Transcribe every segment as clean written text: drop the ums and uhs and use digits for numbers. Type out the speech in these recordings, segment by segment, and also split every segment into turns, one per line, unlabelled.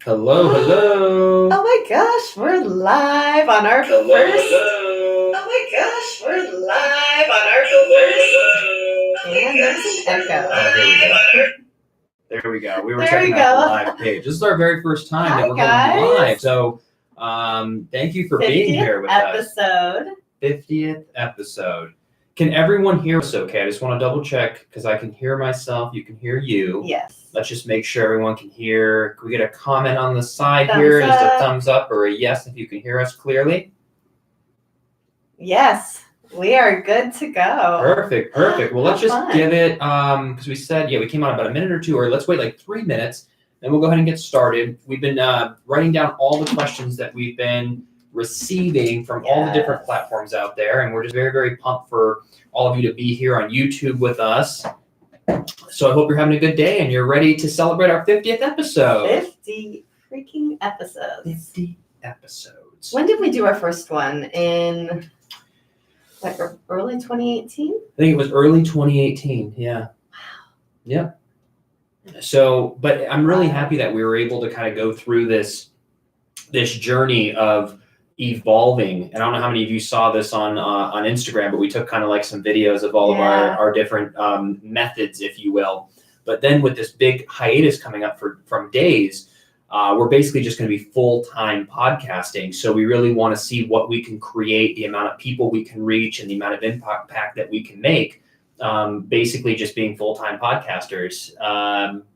Hello, hello.
Oh my gosh, we're live on our
Hello,
first.
hello.
Oh my gosh, we're live on our first. And there's an echo.
Oh, here we go. There we go. We were checking out the live page. This is our very first time that we're going live. So, thank you for being here with us. 50th episode. Can everyone hear us okay? I just want to double check because I can hear myself. You can hear you.
Yes.
Let's just make sure everyone can hear. Can we get a comment on the side
Thumbs
here?
up.
Just a thumbs up or a yes if you can hear us clearly.
Yes, we are good to go.
Perfect. Well, let's just give it, because we said, we came on about a minute or two, or let's wait like 3 minutes, and we'll go ahead and get started. We've been writing down all the questions that we've been receiving from all the different platforms out there, and we're just very, very pumped for all of you to be here on YouTube with us. So I hope you're having a good day and you're ready to celebrate our 50th episode.
50 freaking episodes.
50 episodes.
When did we do our first one? In like early 2018?
I think it was early 2018. Yeah. Wow. Yep. So, but I'm really happy that we were able to kind of go through this journey of evolving. And I don't know how many of you saw this on Instagram, but we took kind of like some videos of all of our different methods, if you will. But then with this big hiatus coming up from days, we're basically just going to be full-time podcasting. So we really want to see what we can create, the amount of people we can reach, and the amount of impact that we can make. Basically just being full-time podcasters,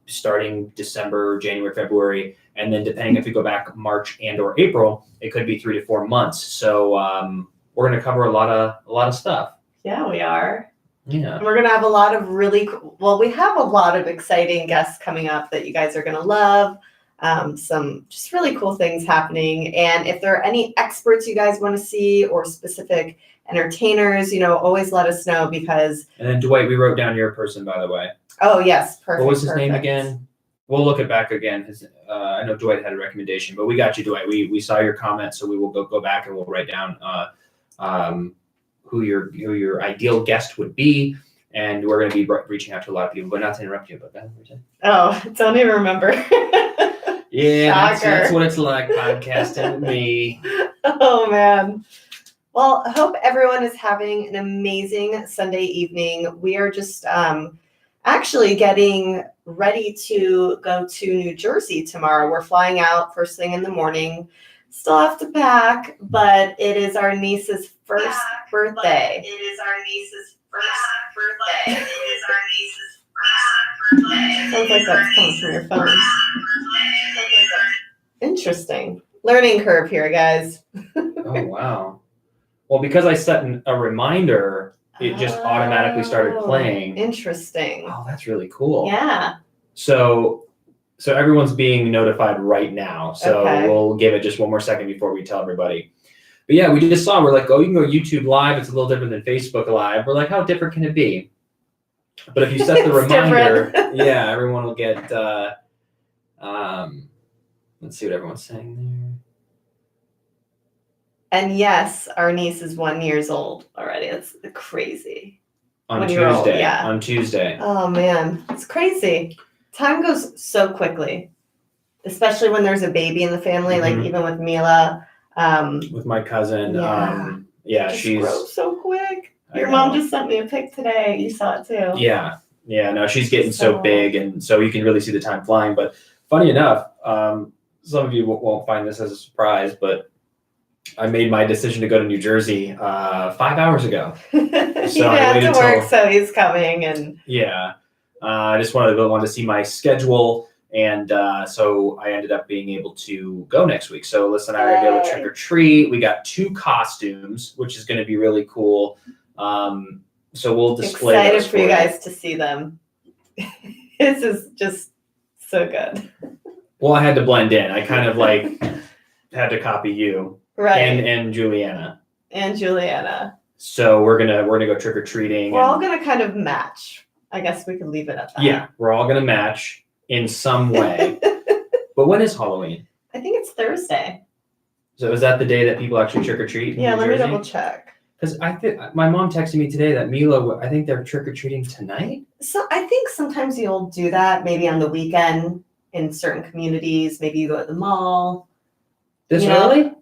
starting December, January, February, and then depending if we go back March and or April, it could be 3 to 4 months. So we're going to cover a lot of stuff.
Yeah, we are.
Yeah.
We're going to have a lot of we have a lot of exciting guests coming up that you guys are going to love. Some just really cool things happening. And if there are any experts you guys want to see or specific entertainers, always let us know because.
And then Dwight, we wrote down your person, by the way.
Oh, yes. Perfect.
What was his name again? We'll look it back again. I know Dwight had a recommendation, but we got you, Dwight. We saw your comment, so we will go back and we'll write down who your ideal guest would be, and we're going to be reaching out to a lot of people. But not to interrupt you, but that.
Oh, don't even remember.
Yeah, that's what it's like podcasting with me.
Oh man. Well, I hope everyone is having an amazing Sunday evening. We are just actually getting ready to go to New Jersey tomorrow. We're flying out first thing in the morning. Still have to pack, but it is our niece's first birthday. Sounds like that's coming from your phone. Interesting. Learning curve here, guys.
Oh, wow. Well, because I set a reminder, it just automatically started playing.
Interesting.
Oh, that's really cool.
Yeah.
So everyone's being notified right now. So we'll give it just one more second before we tell everybody. But yeah, we just saw, we're like, you can go YouTube Live. It's a little different than Facebook Live. We're like, how different can it be? But if you set the reminder, everyone will get, let's see what everyone's saying there.
And yes, our niece is 1 year old already. That's crazy.
On Tuesday. On Tuesday.
Oh man, it's crazy. Time goes so quickly, especially when there's a baby in the family.
Mm-hmm.
Like even with Mila.
With my cousin. She's
grows so quick. Your mom just sent me a pic today. You saw it too.
Yeah. No, she's getting so big, and so you can really see the time flying. But funny enough, some of you won't find this as a surprise, but I made my decision to go to New Jersey 5 hours ago.
So he didn't have to work, so he's coming. And
I just wanted to see my schedule, and so I ended up being able to go next week. So Alyssa and I are going to go trick or treat. We got 2 costumes, which is going to be really cool. So we'll display.
Excited for you guys to see them. This is just so good.
Well, I had to blend in. I kind of had to copy you.
Right.
And Juliana. So we're gonna go trick or treating.
We're all gonna kind of match. I guess we could leave it at that.
Yeah, we're all gonna match in some way. But when is Halloween?
I think it's Thursday.
So is that the day that people actually trick or treat?
Yeah, let me double check.
Because I think my mom texted me today that Mila, I think they're trick or treating tonight.
So I think sometimes you'll do that maybe on the weekend. in certain communities. Maybe you go to the mall.
This
You know,
early?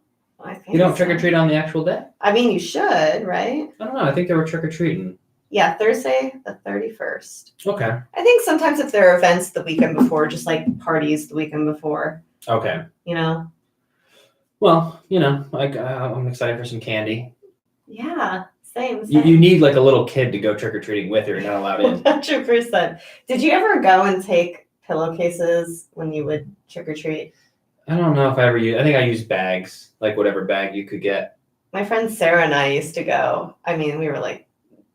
I think
You don't
so.
trick or treat on the actual day?
I mean, you should, right?
I don't know. I think they were trick or treating.
Yeah, Thursday the 31st.
Okay.
I think sometimes if there are events the weekend before, just like parties the weekend before,
Okay.
you know?
Well, like I'm excited for some candy.
Yeah, same.
You need like a little kid to go trick or treating with, or you're not allowed in.
100%. Did you ever go and take pillowcases when you would trick or treat?
I don't know if I ever used. I think I used bags, like whatever bag you could get.
My friend Sarah and I used to go. I mean, we were like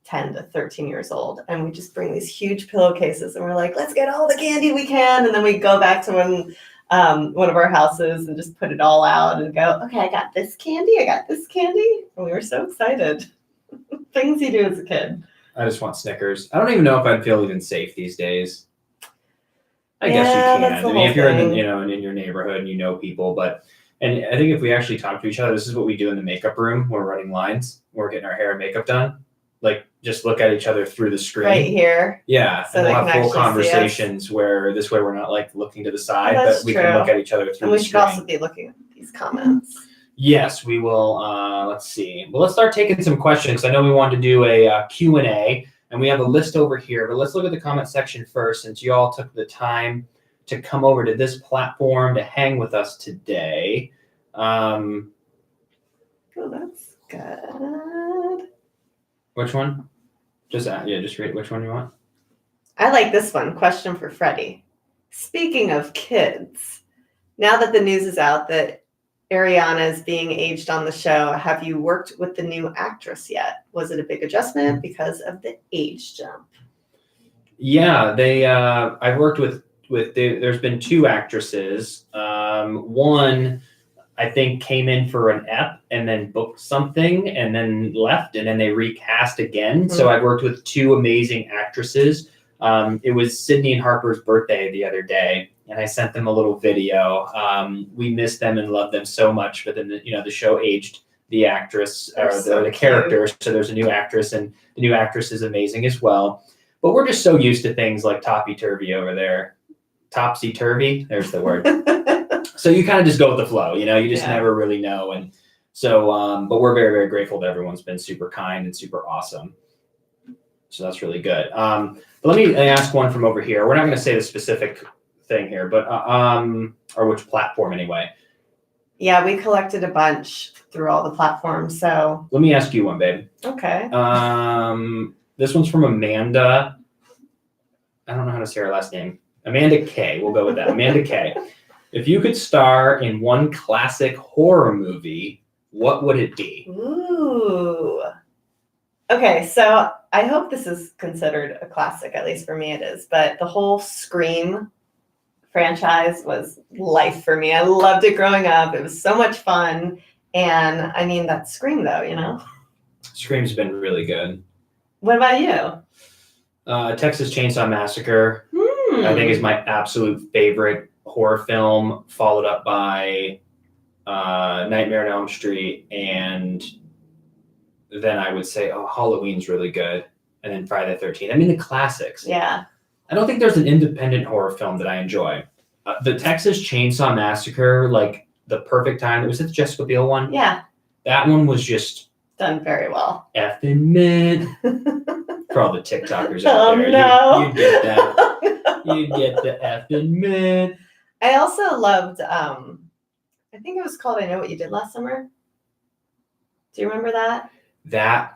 10 to 13 years old, and we just bring these huge pillowcases, and we're like, let's get all the candy we can, and then we go back to one of our houses and just put it all out and go, okay, I got this candy, and we were so excited. Things you do as a kid.
I just want Snickers. I don't even know if I'd feel even safe these days. I guess you
Yeah,
can.
that's the
I mean,
whole
if you're in
thing.
in your neighborhood and you know people, and I think if we actually talk to each other, this is what we do in the makeup room when we're running lines, when we're getting our hair and makeup done. Like just look at each other through the screen.
Right here.
Yeah,
So
and
they
we'll
can
have full
actually see us.
conversations where this way we're not like looking to the side,
that's
but we
true.
can look at each other through
And
the
we should
screen.
also be looking at these comments.
Yes, we will. Let's see. Well, let's start taking some questions. I know we wanted to do a Q&A, and we have a list over here. But let's look at the comment section first, since you all took the time to come over to this platform to hang with us today.
Oh, that's good.
Which one? Just read which one you want.
I like this one. Question for Freddie. Speaking of kids, now that the news is out that Ariana is being aged on the show, have you worked with the new actress yet? Was it a big adjustment because of the age jump?
Yeah, I've worked with there's been two actresses. One I think came in for an ep and then booked something and then left, and then they recast again. So I've worked with two amazing actresses. It was Sydney and Harper's birthday the other day, and I sent them a little video. We missed them and loved them so much, but then the show aged the actress or the character. So there's a new actress, and the new actress is amazing as well. But we're just so used to things like topsy-turvy over there. Topsy-turvy, there's the word. So you kind of just go with the flow, you just never really know. And so, but we're very, very grateful that everyone's been super kind and super awesome. So that's really good. But let me ask one from over here. We're not going to say the specific thing here, but, or which platform anyway.
Yeah, we collected a bunch through all the platforms. So
let me ask you one, babe.
Okay.
This one's from Amanda. I don't know how to say her last name. Amanda K. We'll go with that. Amanda K. If you could star in one classic horror movie, what would it be?
Ooh. Okay, so I hope this is considered a classic, at least for me it is, but the whole Scream franchise was life for me. I loved it growing up. It was so much fun. And I mean, that's Scream though,
Scream's been really good.
What about you?
Texas Chainsaw Massacre, I think is my absolute favorite horror film, followed up by Nightmare on Elm Street, and then I would say, Halloween's really good, and then Friday the 13th. I mean, the classics.
Yeah.
I don't think there's an independent horror film that I enjoy. The Texas Chainsaw Massacre, like the perfect time. Was it the Jessica Biel one?
Yeah.
That one was just
done very well.
Effing mint. For all the TikTokers out there.
No.
You'd get that. You'd get the effing mint.
I also loved, I think it was called I Know What You Did Last Summer. Do you remember that?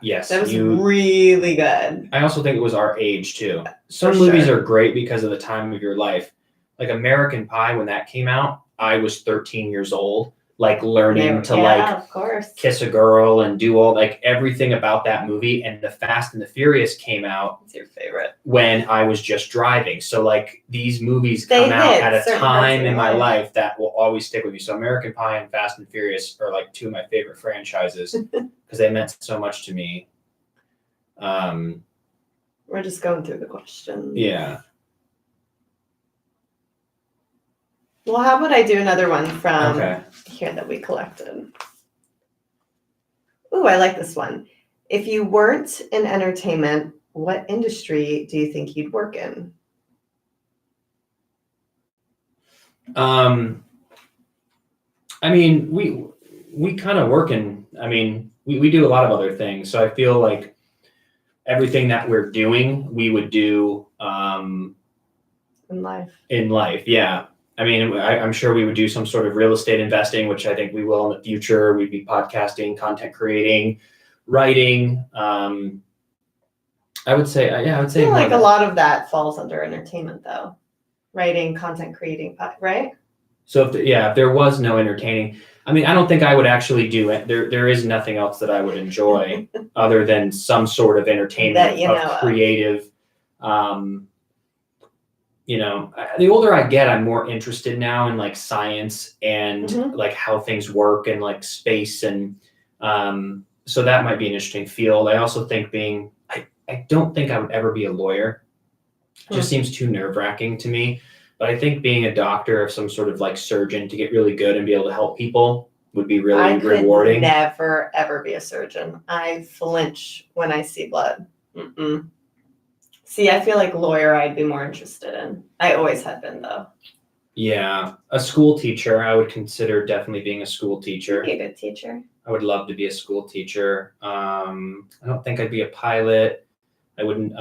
Yes.
That was really good.
I also think it was our age too. Some movies are great because of the time of your life. Like American Pie, when that came out, I was 13 years old, like learning to
of course.
kiss a girl and do all everything about that movie. And The Fast and the Furious came out.
It's your favorite.
When I was just driving. So these movies come out at a time in my life that will always stick with me. So American Pie and Fast and Furious are two of my favorite franchises because they meant so much to me.
We're just going through the questions.
Yeah.
Well, how about I do another one from
here
that we collected? Ooh, I like this one. If you weren't in entertainment, what industry do you think you'd work in?
I mean, we kind of work in, I mean, we do a lot of other things. So I feel like everything that we're doing, we would do
In life.
in life. Yeah. I mean, I'm sure we would do some sort of real estate investing, which I think we will in the future. We'd be podcasting, content creating, writing. I would say, yeah, I would say
I feel
more
like a
that.
lot of that falls under entertainment, though. Writing, content creating, right?
So if there was no entertaining, I mean, I don't think I would actually do it. There is nothing else that I would enjoy other than some sort of entertainment
That you know
of
of.
creative. The older I get, I'm more interested now in like science and
Mhm.
like how things work and like space. And so that might be an interesting field. I also think I don't think I would ever be a lawyer. It just seems too nerve wracking to me. But I think being a doctor or some sort of like surgeon to get really good and be able to help people would be really
I could
rewarding.
never, ever be a surgeon. I flinch when I see blood. Mm-mm. See, I feel like lawyer I'd be more interested in. I always have been, though.
Yeah. A school teacher, I would consider definitely being a school teacher.
Be a good teacher.
I would love to be a school teacher. I don't think I'd be a pilot. I wouldn't.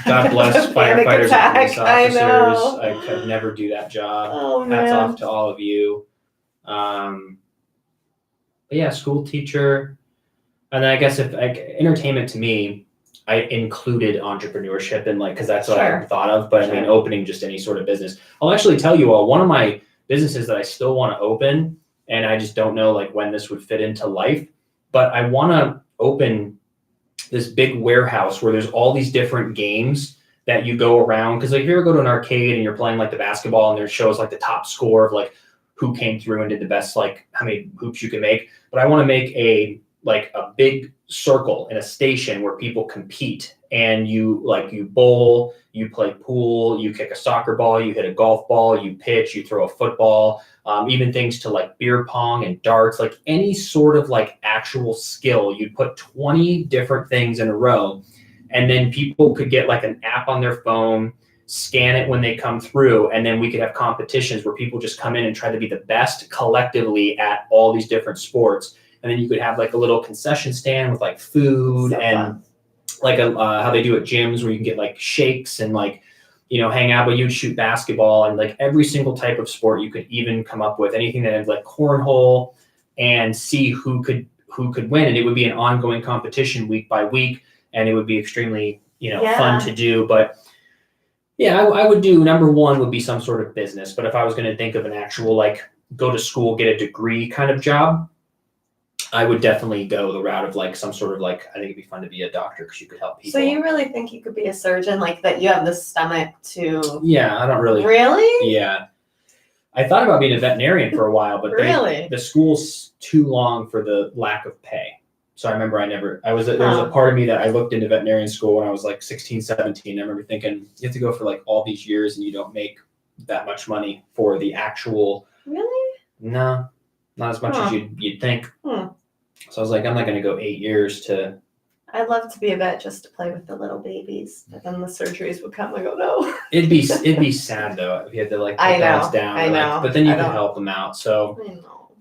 God bless
Panic
firefighters and police
attack, I
officers.
know.
I could never do that job.
Oh,
Hats
man.
off to all of you. But yeah, school teacher. And then I guess if like entertainment to me, I included entrepreneurship in because that's what I
Sure.
thought of. But I mean,
Sure.
opening just any sort of business. I'll actually tell you all, one of my businesses that I still want to open, and I just don't know like when this would fit into life, but I want to open this big warehouse where there's all these different games that you go around. Because like if you ever go to an arcade and you're playing like the basketball and there shows like the top score of like who came through and did the best, like how many hoops you can make. But I want to make a big circle in a station where people compete, and you bowl, you play pool, you kick a soccer ball, you hit a golf ball, you pitch, you throw a football, even things to like beer pong and darts, like any sort of like actual skill. You'd put 20 different things in a row, and then people could get like an app on their phone, scan it when they come through, and then we could have competitions where people just come in and try to be the best collectively at all these different sports. And then you could have like a little concession stand with like food and like how they do at gyms where you can get like shakes and like, hang out, but you'd shoot basketball and like every single type of sport you could even come up with, anything that had like cornhole, and see who could win. And it would be an ongoing competition week by week, and it would be extremely, fun to do. But yeah, I would do, number one would be some sort of business. But if I was going to think of an actual like go to school, get a degree kind of job, I would definitely go the route of like some sort of like, I think it'd be fun to be a doctor because you could help people.
So you really think you could be a surgeon, like that you have the stomach to?
Yeah, I don't really.
Really?
Yeah. I thought about being a veterinarian for a while, but
Really?
The school's too long for the lack of pay. So I remember there was a part of me that I looked into veterinarian school when I was like 16, 17. I remember thinking you have to go for like all these years and you don't make that much money for the actual.
Really?
No, not as much as you'd think. So I was like, I'm not going to go 8 years to.
I'd love to be a vet just to play with the little babies, but then the surgeries would come. I go, no.
It'd be sad though if you had to like put those down.
I know.
But then you could help them out. So.
I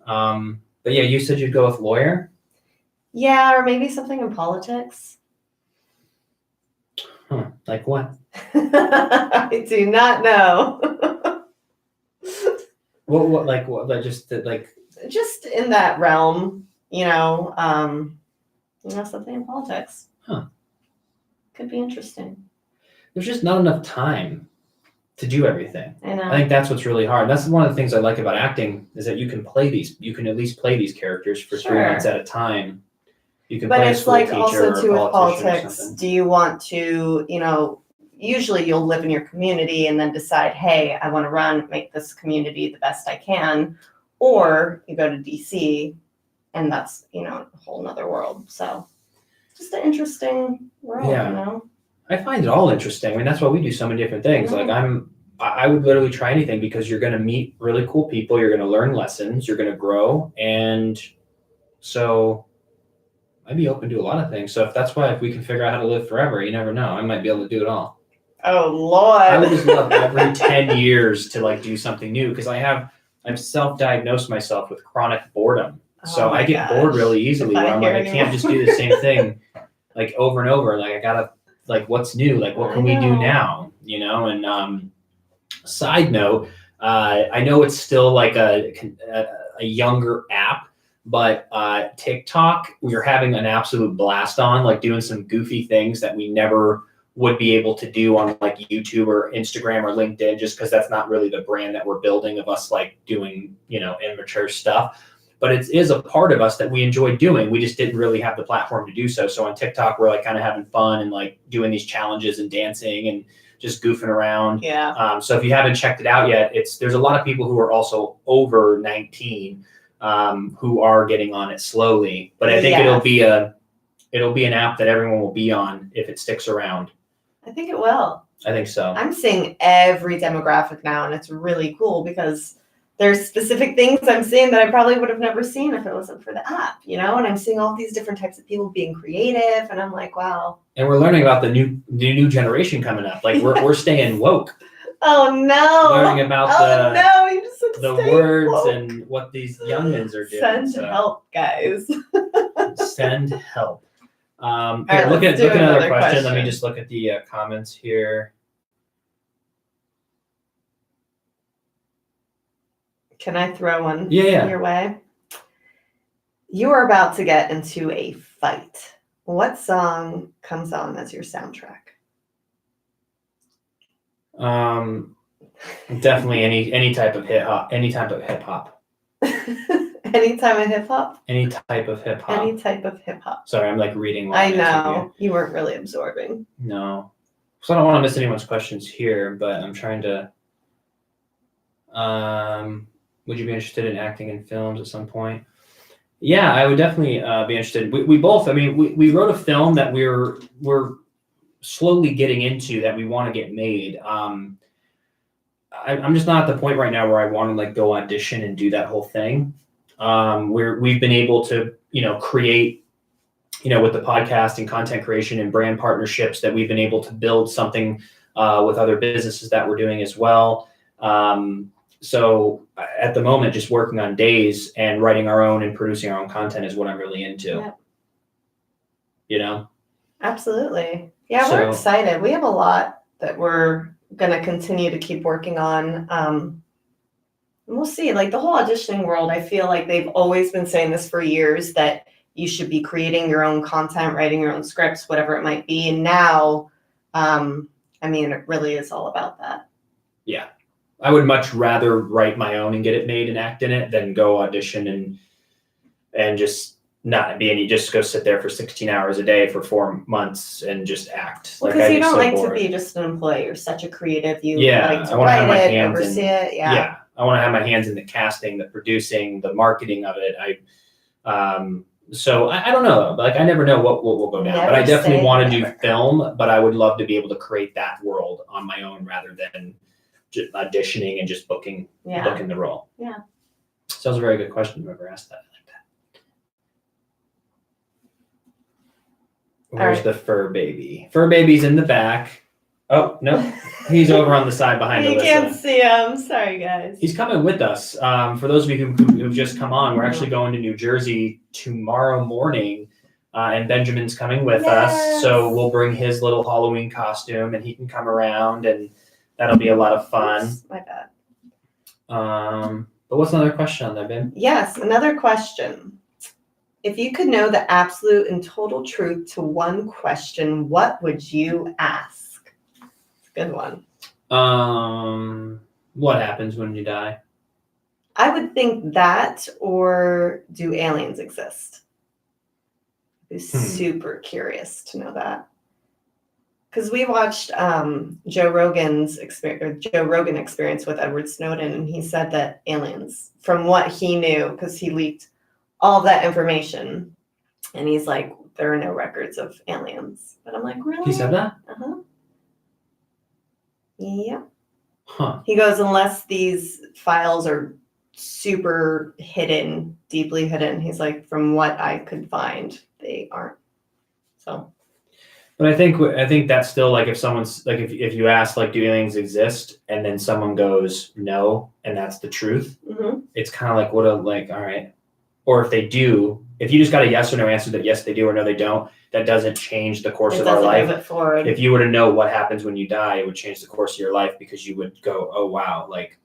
know.
But yeah, you said you'd go with lawyer.
Yeah, or maybe something in politics.
Like what?
I do not know.
What like what? Just like.
Just in that realm, something in politics. Could be interesting.
There's just not enough time to do everything.
I know.
I think that's what's really hard. That's one of the things I like about acting is that you can at least play these characters for 3 months at a time. You can play a school teacher
also
or
too with
a politician
politics.
or something.
Do you want to, usually you'll live in your community and then decide, hey, I want to make this community the best I can. Or you go to DC and that's, a whole nother world. So just an interesting world,
Yeah. I find it all interesting. I mean, that's why we do so many different things. Like I would literally try anything because you're going to meet really cool people. You're going to learn lessons. You're going to grow. And so I'd be open to a lot of things. So if we can figure out how to live forever, you never know. I might be able to do it all.
Oh Lord.
I would just love every 10 years to like do something new because I've self-diagnosed myself with chronic boredom. So I get bored really easily where I'm like, I can't just do the same thing like over and over. Like I gotta like what's new? Like what can we do now? You know, and side note, I know it's still like a younger app, but TikTok, we're having an absolute blast on, like doing some goofy things that we never would be able to do on like YouTube or Instagram or LinkedIn, just because that's not really the brand that we're building of us like doing, you know, immature stuff. But it is a part of us that we enjoy doing. We just didn't really have the platform to do so. So on TikTok, we're like kind of having fun and like doing these challenges and dancing and just goofing around.
Yeah.
So if you haven't checked it out yet, there's a lot of people who are also over 19 who are getting on it slowly. But I think it'll be an app that everyone will be on if it sticks around.
I think it will.
I think so.
I'm seeing every demographic now, and it's really cool because there's specific things I'm seeing that I probably would have never seen if it wasn't for the app, you know? And I'm seeing all these different types of people being creative, and I'm like, wow.
And we're learning about the new generation coming up. Like we're staying woke.
Oh no.
Learning about
you just said
the words woke. And what these youngins are doing.
Send help, guys.
Send help.
Right,
here, look at another question. Let me
question.
just look at the comments here.
Can I throw one
Yeah.
your way? You are about to get into a fight. What song comes on as your soundtrack?
Definitely any type of hip hop. Any type of hip hop.
Any type of hip hop?
Any type of hip hop.
Any type of hip hop.
Sorry, I'm like reading.
I know. You weren't really absorbing.
No. So I don't want to miss anyone's questions here, but I'm trying to. Would you be interested in acting in films at some point? Yeah, I would definitely be interested. We both. I mean, we wrote a film that we're slowly getting into that we want to get made. I'm just not at the point right now where I want to like go audition and do that whole thing. We've been able to, you know, create, you know, with the podcast and content creation and brand partnerships that we've been able to build something with other businesses that we're doing as well. So at the moment, just working on days and writing our own and producing our own content is what I'm really into.
Yeah.
You know?
Absolutely. Yeah, we're excited. We have a lot that we're going to continue to keep working on. And we'll see. Like the whole auditioning world, I feel like they've always been saying this for years, that you should be creating your own content, writing your own scripts, whatever it might be. And now, I mean, it really is all about that.
Yeah. I would much rather write my own and get it made and act in it than go audition and just not be any, just go sit there for 16 hours a day for 4 months and just act.
Well, because you don't like to be just an employee. You're such a creative. You like to write it, oversee it.
Yeah. I want to have my hands in the casting, the producing, the marketing of it. So I don't know. Like I never know what will go down. But I definitely want to do film. But I would love to be able to create that world on my own rather than just auditioning and just booking the role.
Yeah.
So that was a very good question. Whoever asked that like that. Where's the fur baby? Fur baby's in the back. Oh, no. He's over on the side behind Alyssa.
You can't see him. Sorry, guys.
He's coming with us. For those of you who've just come on, we're actually going to New Jersey tomorrow morning, and Benjamin's coming with us. So we'll bring his little Halloween costume, and he can come around, and that'll be a lot of fun.
Oops, my bad.
But what's another question on there, Ben?
Yes, another question. If you could know the absolute and total truth to one question, what would you ask? Good one.
What happens when you die?
I would think that, or do aliens exist? I'd be super curious to know that. Because we watched Joe Rogan Experience with Edward Snowden, and he said that aliens, from what he knew, because he leaked all that information, and he's like, there are no records of aliens. But I'm like, really?
He said that?
Uh-huh. Yeah.
Huh.
He goes, unless these files are super hidden, deeply hidden, he's like, from what I could find, they aren't. So.
But I think that's still like if someone's like if you ask like do aliens exist and then someone goes no and that's the truth, it's kind of like what a like all right. Or if they do, if you just got a yes or no answer that yes they do or no they don't, that doesn't change the course of our life.
Move it forward.
If you were to know what happens when you die, it would change the course of your life because you would go, oh wow, like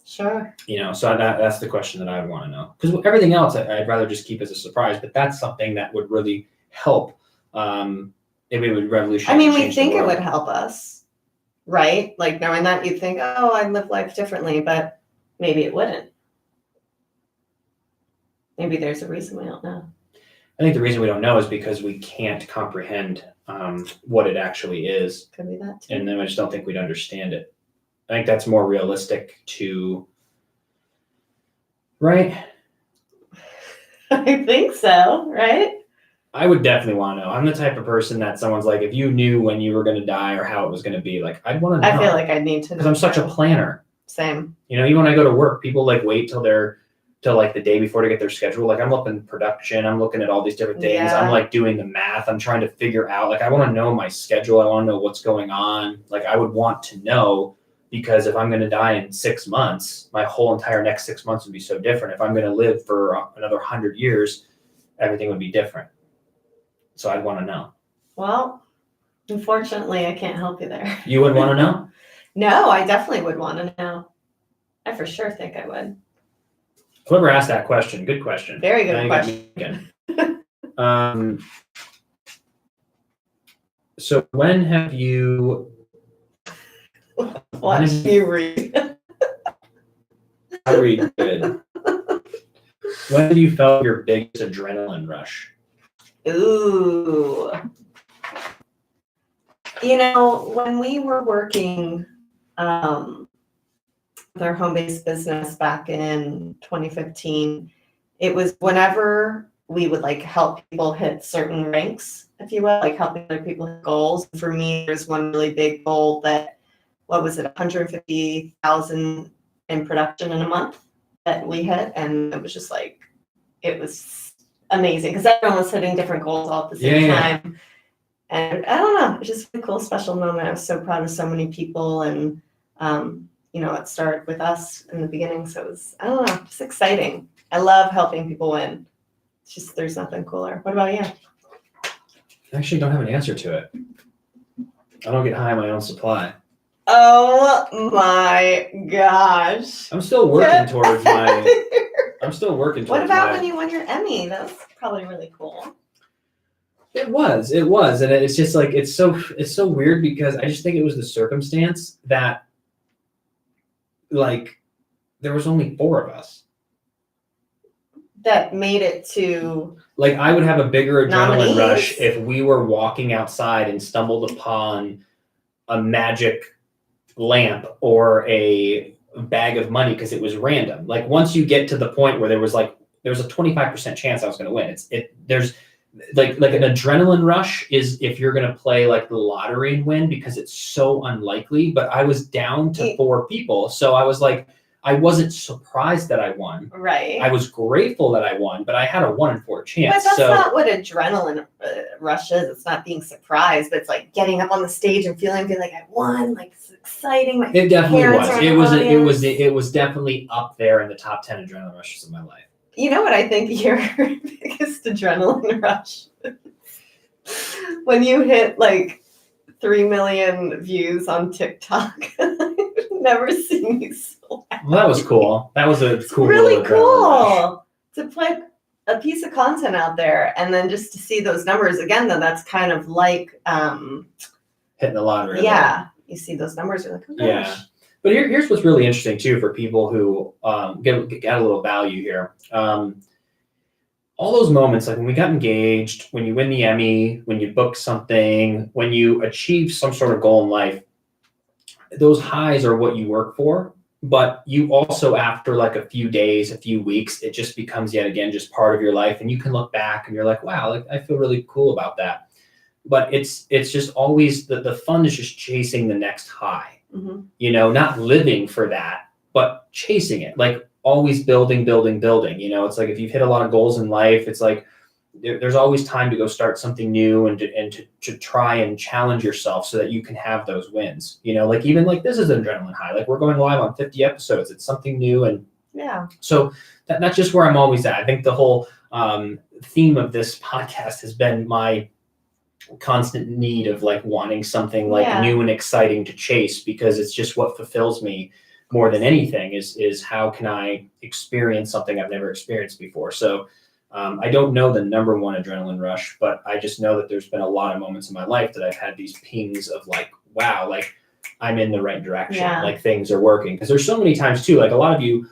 sure.
So that's the question that I would want to know. Because everything else I'd rather just keep as a surprise, but that's something that would really help. If it would revolutionize.
I mean, we think it would help us, right? Like knowing that you'd think, oh, I'd live life differently, but maybe it wouldn't. Maybe there's a reason we don't know.
I think the reason we don't know is because we can't comprehend what it actually is.
Could be that too.
And then I just don't think we'd understand it. I think that's more realistic to, right?
I think so, right?
I would definitely want to know. I'm the type of person that someone's like, if you knew when you were going to die or how it was going to be, like, I'd want to know.
I feel like I need to know.
Because I'm such a planner.
Same.
Even when I go to work, people like wait till like the day before to get their schedule. Like I'm looking at production, I'm looking at all these different things.
Yeah.
I'm like doing the math. I'm trying to figure out, like, I want to know my schedule. I want to know what's going on. Like I would want to know because if I'm going to die in 6 months, my whole entire next 6 months would be so different. If I'm going to live for another 100 years, everything would be different. So I'd want to know.
Well, unfortunately, I can't help you there.
You would want to know?
No, I definitely would want to know. I for sure think I would.
Whoever asked that question, good question.
Very good question.
So when have you...
Watch you read.
I read good. When have you felt your biggest adrenaline rush?
Ooh. When we were working with our home-based business back in 2015, it was whenever we would like help people hit certain ranks, if you will, like helping other people hit goals. For me, there's one really big goal that, 150,000 in production in a month that we hit. And it was just like, it was amazing because everyone was hitting different goals all at the same time. And I don't know, it's just a cool, special moment. I was so proud of so many people. And, it started with us in the beginning. So it was, I don't know, just exciting. I love helping people win. It's just, there's nothing cooler. What about you?
I actually don't have an answer to it. I don't get high on my own supply.
Oh my gosh.
I'm still working towards my... What
about when you won your Emmy? That was probably really cool.
It was. And it's just like, it's so weird because I just think it was the circumstance that like there was only 4 of us.
That made it to...
Like I would have a bigger adrenaline
nominees?
rush if we were walking outside and stumbled upon a magic lamp or a bag of money because it was random. Like once you get to the point where there was a 25% chance I was going to win. There's like an adrenaline rush is if you're going to play like the lottery and win because it's so unlikely. But I was down to 4 people, so I was like, I wasn't surprised that I won.
Right.
I was grateful that I won, but I had a 1 in 4 chance.
But that's not what adrenaline rush is. It's not being surprised, but it's like getting up on the stage and feeling like I won. Like it's exciting.
It definitely was. It was definitely up there in the top 10 adrenaline rushes of my life.
You know what I think your biggest adrenaline rush is? When you hit like 3 million views on TikTok. I've never seen you so happy.
Well, that was cool. That was a cool.
Really cool to put a piece of content out there and then just to see those numbers again. Though that's kind of like
hitting the lottery.
Yeah, you see those numbers, you're like, oh gosh.
Yeah. But here's what's really interesting too for people who get a little value here. All those moments, like when we got engaged, when you win the Emmy, when you book something, when you achieve some sort of goal in life, those highs are what you work for. But you also, after like a few days, a few weeks, it just becomes yet again just part of your life, and you can look back and you're like, wow, like I feel really cool about that. But it's just always the fun is just chasing the next high. Mm-hmm. Not living for that, but chasing it, like always building. It's like if you've hit a lot of goals in life, it's like there's always time to go start something new and to try and challenge yourself so that you can have those wins. Like even like this is an adrenaline high. Like we're going live on 50 episodes. It's something new. And so that's just where I'm always at. I think the whole theme of this podcast has been my constant need of like wanting something like new and exciting to chase, because it's just what fulfills me more than anything is how can I experience something I've never experienced before. So I don't know the number one adrenaline rush, but I just know that there's been a lot of moments in my life that I've had these pings of like, wow, like I'm in the right direction, like things are working. Because there's so many times too, like a lot of you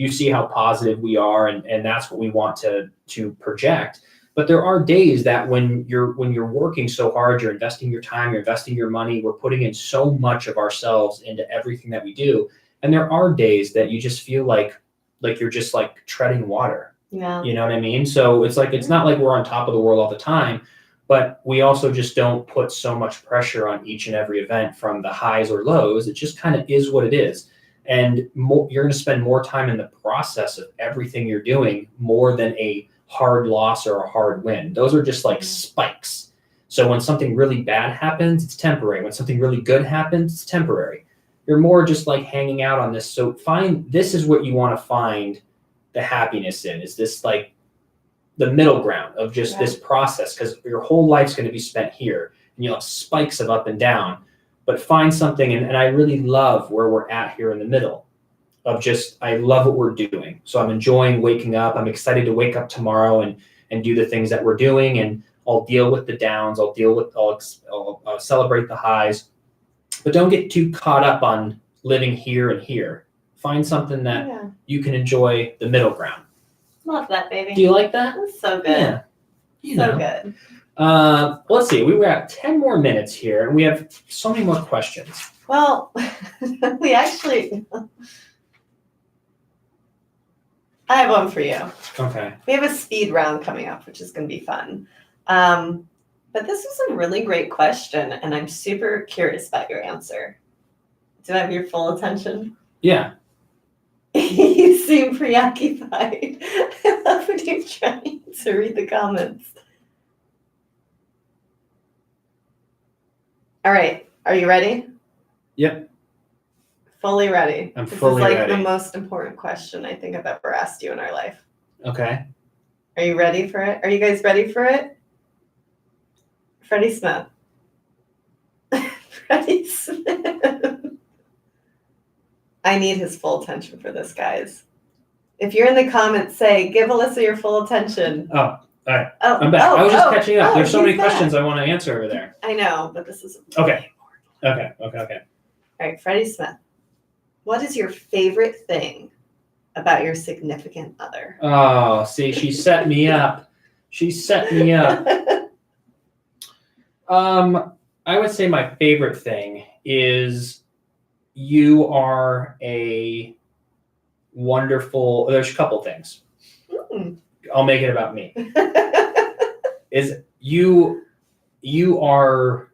see how positive we are, and that's what we want to project. But there are days that when you're working so hard, you're investing your time, you're investing your money, we're putting in so much of ourselves into everything that we do. And there are days that you just feel like you're just like treading water.
Yeah.
You know what I mean? So it's like, it's not like we're on top of the world all the time, but we also just don't put so much pressure on each and every event from the highs or lows. It just kind of is what it is. And you're going to spend more time in the process of everything you're doing more than a hard loss or a hard win. Those are just like spikes. So when something really bad happens, it's temporary. When something really good happens, it's temporary. You're more just like hanging out on this. So this is what you want to find the happiness in, is this like the middle ground of just this process, because your whole life's going to be spent here and you'll have spikes of up and down, but find something. And I really love where we're at here in the middle of just, I love what we're doing. So I'm enjoying waking up. I'm excited to wake up tomorrow and do the things that we're doing. And I'll deal with the downs. I'll celebrate the highs, but don't get too caught up on living here and here. Find something that you can enjoy the middle ground.
Love that, baby.
Do you like that?
That's so good.
Yeah.
Good.
Let's see. We were at 10 more minutes here, and we have so many more questions.
Well, we actually... I have one for you.
Okay.
We have a speed round coming up, which is going to be fun. But this was a really great question, and I'm super curious about your answer. Do I have your full attention?
Yeah.
You seem preoccupied. I love when you're trying to read the comments. All right. Are you ready?
Yep.
Fully ready.
I'm fully
ready. This is
ready.
The most important question I think I've ever asked you in our life.
Okay.
Are you ready for it? Are you guys ready for it? Freddie Smith. Freddie Smith. I need his full attention for this, guys. If you're in the comments, say, give Alyssa your full attention.
Oh, all right. I'm back. I was just catching up. There's so many questions I want to answer over there.
I know, but this is
okay. All
right, Freddie Smith. What is your favorite thing about your significant other?
Oh, see, she set me up. I would say my favorite thing is you are a wonderful, there's a couple things. I'll make it about me. Is you are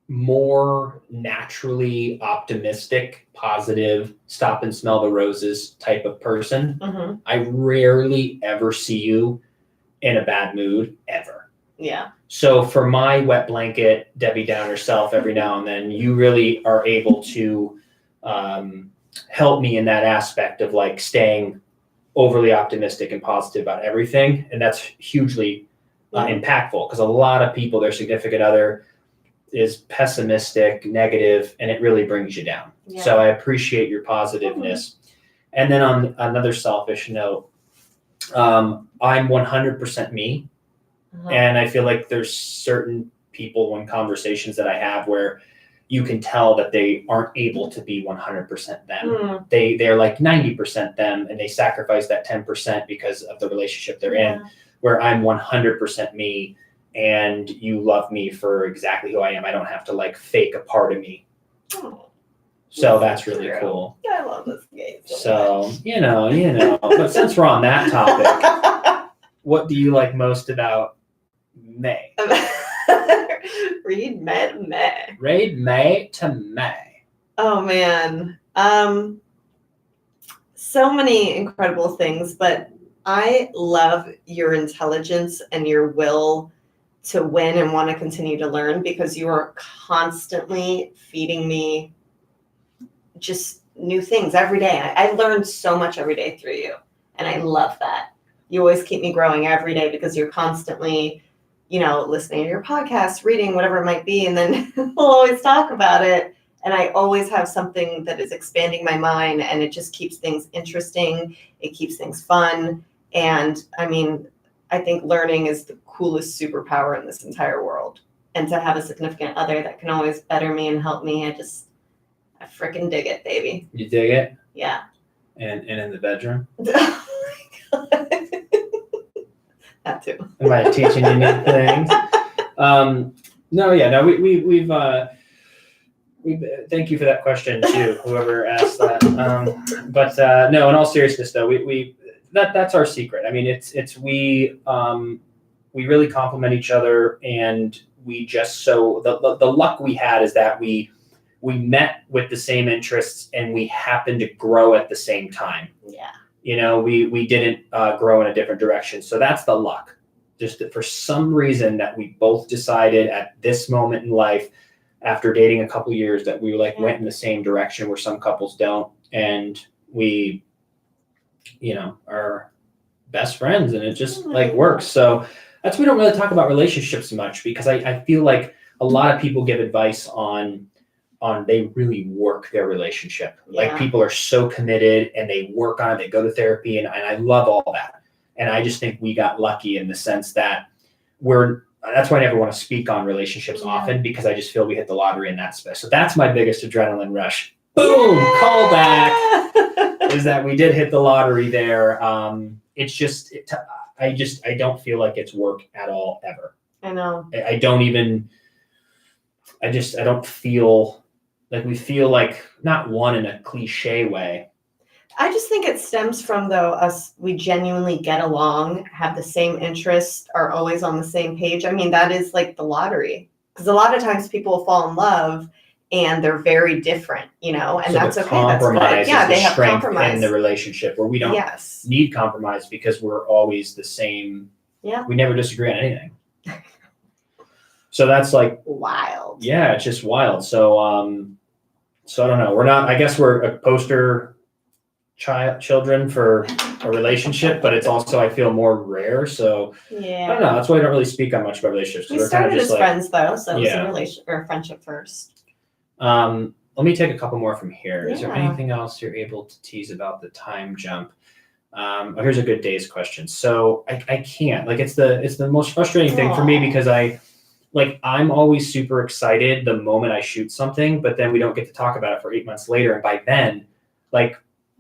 more naturally optimistic, positive, stop and smell the roses type of person.
Mm-hmm.
I rarely ever see you in a bad mood, ever.
Yeah.
So for my wet blanket, Debbie Downer self, every now and then, you really are able to help me in that aspect of like staying overly optimistic and positive about everything. And that's hugely impactful, because a lot of people, their significant other is pessimistic, negative, and it really brings you down. Yeah. So I appreciate your positiveness. Mm-hmm. And then on another selfish note, I'm 100% me. Uh-huh. And I feel like there's certain people in conversations that I have where you can tell that they aren't able to be 100% them. Mm. They're like 90% them, and they sacrifice that 10% because of the relationship they're in, where I'm 100% me, and you love me for exactly who I am. I don't have to like fake a part of me. Oh, so that's really cool.
I love this game.
So, you know, but since we're on that topic, what do you like most about May?
Read May to May.
Read May to May.
Oh man. So many incredible things, but I love your intelligence and your will to win and want to continue to learn, because you are constantly feeding me just new things every day. I learn so much every day through you, and I love that. You always keep me growing every day because you're constantly, listening to your podcast, reading, whatever it might be, and then we'll always talk about it. And I always have something that is expanding my mind, and it just keeps things interesting. It keeps things fun. And I mean, I think learning is the coolest superpower in this entire world. And to have a significant other that can always better me and help me, I freaking dig it, baby.
You dig it?
Yeah.
And in the bedroom?
Oh my God. That too.
Am I teaching you new things? We've thank you for that question too, whoever asked that. No, in all seriousness though, that's our secret. I mean, we really complement each other, and we just, so the luck we had is that we met with the same interests, and we happened to grow at the same time.
Yeah.
We didn't grow in a different direction. So that's the luck. Just that for some reason that we both decided at this moment in life, after dating a couple years, that we went in the same direction, where some couples don't. And we, are best friends, and it just works. So we don't really talk about relationships much, because I feel like a lot of people give advice on they really work their relationship.
Yeah.
Like, people are so committed and they work on it, they go to therapy, and I love all that. And I just think we got lucky in the sense that that's why I never want to speak on relationships often, because I just feel we hit the lottery in that space. So that's my biggest adrenaline rush. Boom, call back, is that we did hit the lottery there. It's just, I don't feel like it's work at all, ever.
I know.
I don't feel like we feel like, not one in a cliche way.
I just think it stems from, though, we genuinely get along, have the same interests, are always on the same page. I mean, that is like the lottery, because a lot of times people fall in love and they're very different, and so that's okay.
Compromise,
that's good.
is the strength in the relationship, where we don't need compromise, because we're always the same.
Yeah.
We never disagree on anything. So that's
wild.
Yeah, it's just wild. So I don't know. I guess we're a poster children for a relationship, but it's also, I feel, more rare. So
yeah,
I don't know. That's why I don't really speak on much about relationships.
We started as friends, though, so it was a relationship or a friendship first.
Let me take a couple more from here.
Yeah.
Is there anything else you're able to tease about the time jump? Here's a good days question. So I can't, it's the most frustrating thing for me, because I'm always super excited the moment I shoot something, but then we don't get to talk about it for 8 months later. And by then,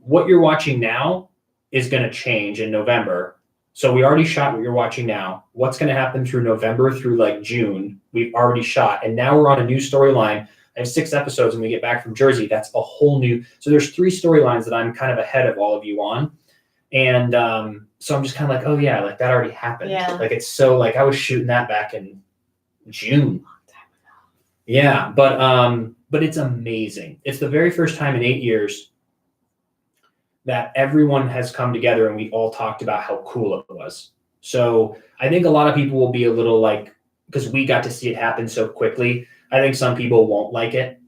what you're watching now is going to change in November. So we already shot what you're watching now. What's going to happen through November through June, we've already shot. And now we're on a new storyline. I have 6 episodes when we get back from Jersey. That's a whole new, so there's 3 storylines that I'm kind of ahead of all of you on. And so I'm just kind of oh yeah, that already happened.
Yeah.
It's so I was shooting that back in June. Yeah, but it's amazing. It's the very first time in 8 years that everyone has come together and we all talked about how cool it was. So I think a lot of people will be a little because we got to see it happen so quickly, I think some people won't like it.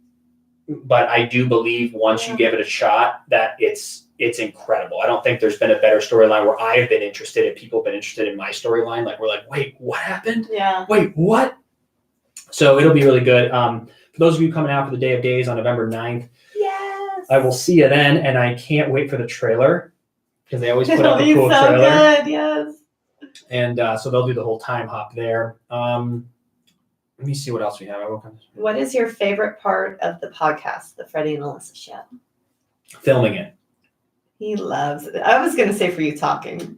But I do believe once you give it a shot that it's incredible. I don't think there's been a better storyline where I've been interested and people have been interested in my storyline. We're wait, what happened?
Yeah.
Wait, what? So it'll be really good. For those of you coming out for the Day of Days on November 9th,
yes,
I will see you then, and I can't wait for the trailer, because they always put out a cool
so
trailer.
Good, yes.
And so they'll do the whole time hop there. Let me see what else we have.
What is your favorite part of the podcast, the Freddie and Alyssa Show?
Filming it.
He loves it. I was going to say for you talking.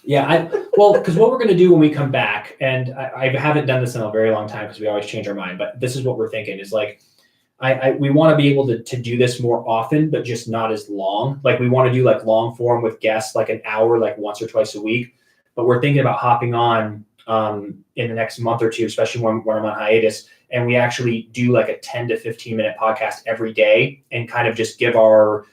Yeah, because what we're going to do when we come back, and I haven't done this in a very long time because we always change our mind, but this is what we're thinking is we want to be able to do this more often, but just not as long. We want to do long form with guests, an hour, once or twice a week. But we're thinking about hopping on in the next month or two, especially when I'm on hiatus, and we actually do a 10 to 15 minute podcast every day and kind of just give our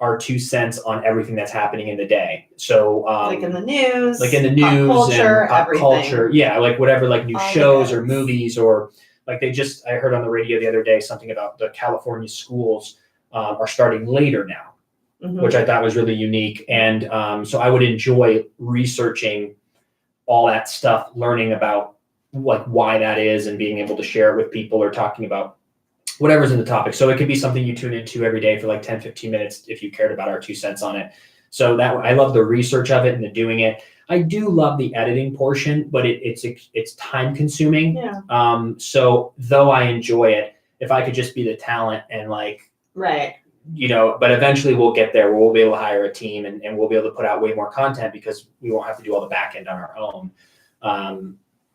our 2 cents on everything that's happening in the day. So
like in the news,
pop
everything.
culture. Yeah, like whatever, like new
All
shows
the
or
goods.
movies, or like I heard on the radio the other day something about the California schools are starting later now,
Mhm.
which I thought was really unique. And so I would enjoy researching all that stuff, learning about like why that is and being able to share it with people or talking about whatever's in the topic. So it could be something you tune into every day for like 10, 15 minutes if you cared about our 2 cents on it. So that I love the research of it and the doing it. I do love the editing portion, but it's time consuming.
Yeah.
So though I enjoy it, if I could just be the talent and like,
right.
But eventually we'll get there where we'll be able to hire a team and we'll be able to put out way more content because we won't have to do all the back end on our own.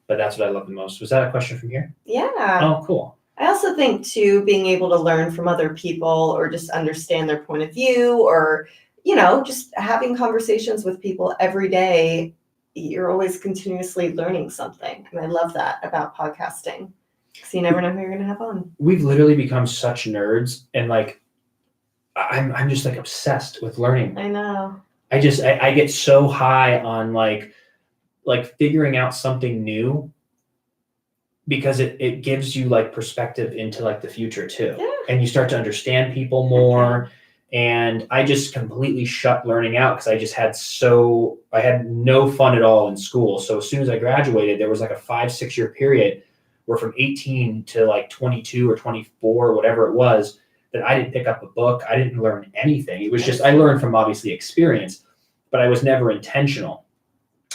But that's what I love the most. Was that a question from here?
Yeah.
Oh, cool.
I also think too, being able to learn from other people or just understand their point of view, or, just having conversations with people every day, you're always continuously learning something. And I love that about podcasting, because you never know who you're going to have on.
We've literally become such nerds, and like, I'm just like obsessed with learning.
I know.
I get so high on like figuring out something new, because it gives you like perspective into like the future too.
Yeah.
And you start to understand people more. And I just completely shut learning out because I had no fun at all in school. So as soon as I graduated, there was like a 5-6 year period where from 18 to like 22 or 24, whatever it was, that I didn't pick up a book. I didn't learn anything. It was just, I learned from obviously experience, but I was never intentional.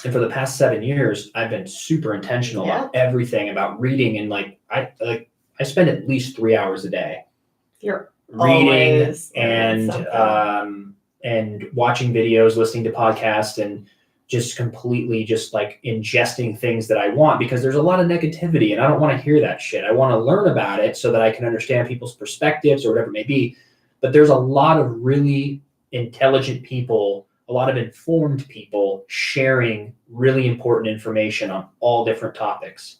And for the past 7 years, I've been super intentional about everything, about reading. And I spend at least 3 hours a day reading and watching videos, listening to podcasts, and just completely just like ingesting things that I want, because there's a lot of negativity and I don't want to hear that shit. I want to learn about it so that I can understand people's perspectives or whatever it may be. But there's a lot of really intelligent people, a lot of informed people sharing really important information on all different topics.